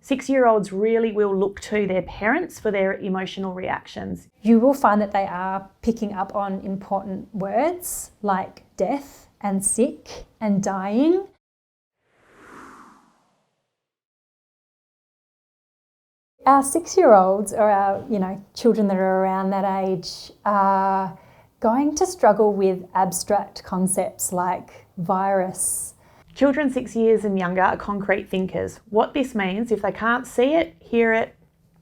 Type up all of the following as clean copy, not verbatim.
6-year-olds really will look to their parents for their emotional reactions. You will find that they are picking up on important words like death and sick and dying. Our 6-year-olds or our children that are around that age are going to struggle with abstract concepts like virus. Children 6 years and younger are concrete thinkers. What this means, if they can't see it, hear it,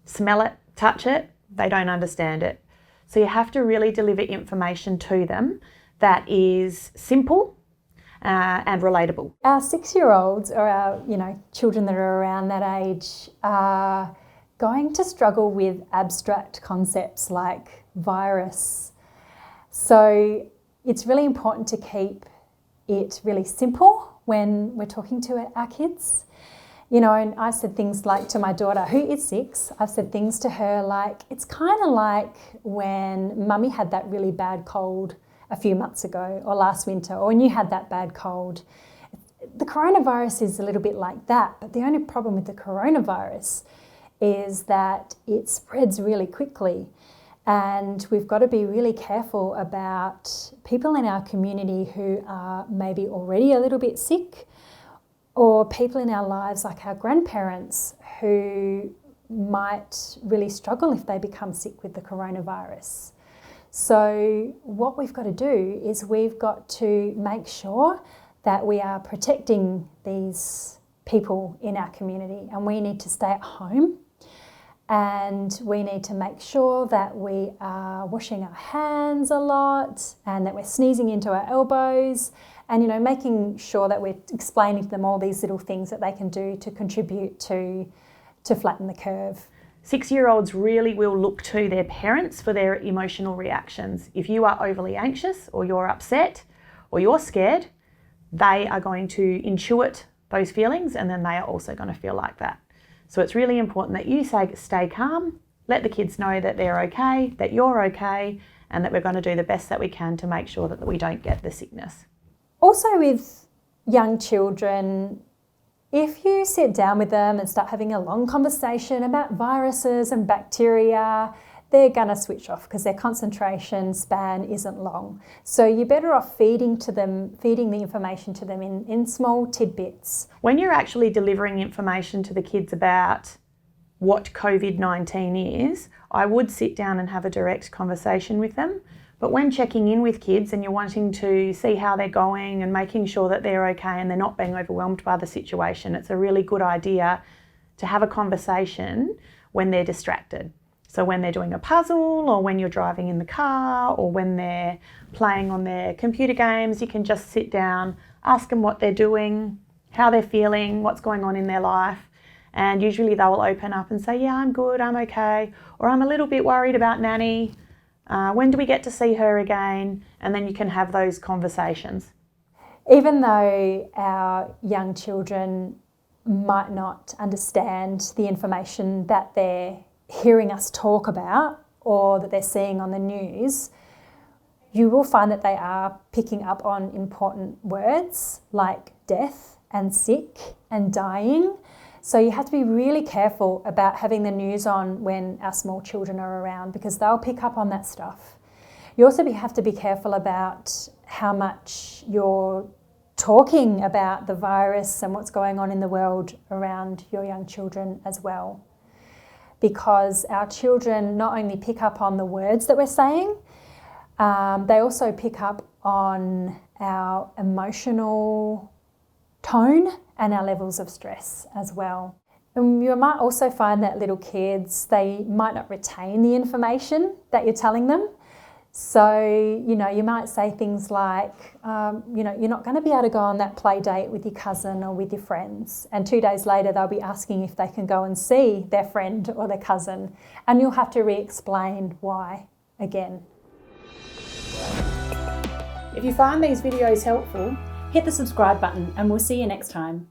smell it, touch it, they don't understand it. So you have to really deliver information to them that is simple and relatable. Our 6-year-olds or our children that are around that age are going to struggle with abstract concepts like virus. So it's really important to keep it really simple when we're talking to our kids. And I said things like to my daughter, who is 6, I've said things to her like, it's kind of like when mummy had that really bad cold a few months ago or last winter, or when you had that bad cold. The coronavirus is a little bit like that, but the only problem with the coronavirus is that it spreads really quickly. And we've got to be really careful about people in our community who are maybe already a little bit sick, or people in our lives like our grandparents who might really struggle if they become sick with the coronavirus. So what we've got to do is we've got to make sure that we are protecting these people in our community, and we need to stay at home. And we need to make sure that we are washing our hands a lot and that we're sneezing into our elbows and, making sure that we're explaining to them all these little things that they can do to contribute to flatten the curve. 6-year-olds really will look to their parents for their emotional reactions. If you are overly anxious or you're upset or you're scared, they are going to intuit those feelings, and then they are also going to feel like that. So it's really important that you stay calm, let the kids know that they're okay, that you're okay, and that we're going to do the best that we can to make sure that we don't get the sickness. Also with young children, if you sit down with them and start having a long conversation about viruses and bacteria, they're going to switch off because their concentration span isn't long. So you're better off feeding the information to them in small tidbits. When you're actually delivering information to the kids about what COVID-19 is, I would sit down and have a direct conversation with them. But when checking in with kids and you're wanting to see how they're going and making sure that they're okay and they're not being overwhelmed by the situation, it's a really good idea to have a conversation when they're distracted. So when they're doing a puzzle, or when you're driving in the car, or when they're playing on their computer games, you can just sit down, ask them what they're doing, how they're feeling, what's going on in their life. And usually they'll open up and say, yeah, I'm good, I'm okay, or I'm a little bit worried about Nanny. When do we get to see her again? And then you can have those conversations. Even though our young children might not understand the information that they're hearing us talk about or that they're seeing on the news, you will find that they are picking up on important words like death and sick and dying. So you have to be really careful about having the news on when our small children are around, because they'll pick up on that stuff. You also have to be careful about how much you're talking about the virus and what's going on in the world around your young children as well. Because our children not only pick up on the words that we're saying, they also pick up on our emotional tone and our levels of stress as well. And you might also find that little kids, they might not retain the information that you're telling them. So, you might say things like, you're not going to be able to go on that play date with your cousin or with your friends. And 2 days later, they'll be asking if they can go and see their friend or their cousin. And you'll have to re-explain why again. If you find these videos helpful, hit the subscribe button and we'll see you next time.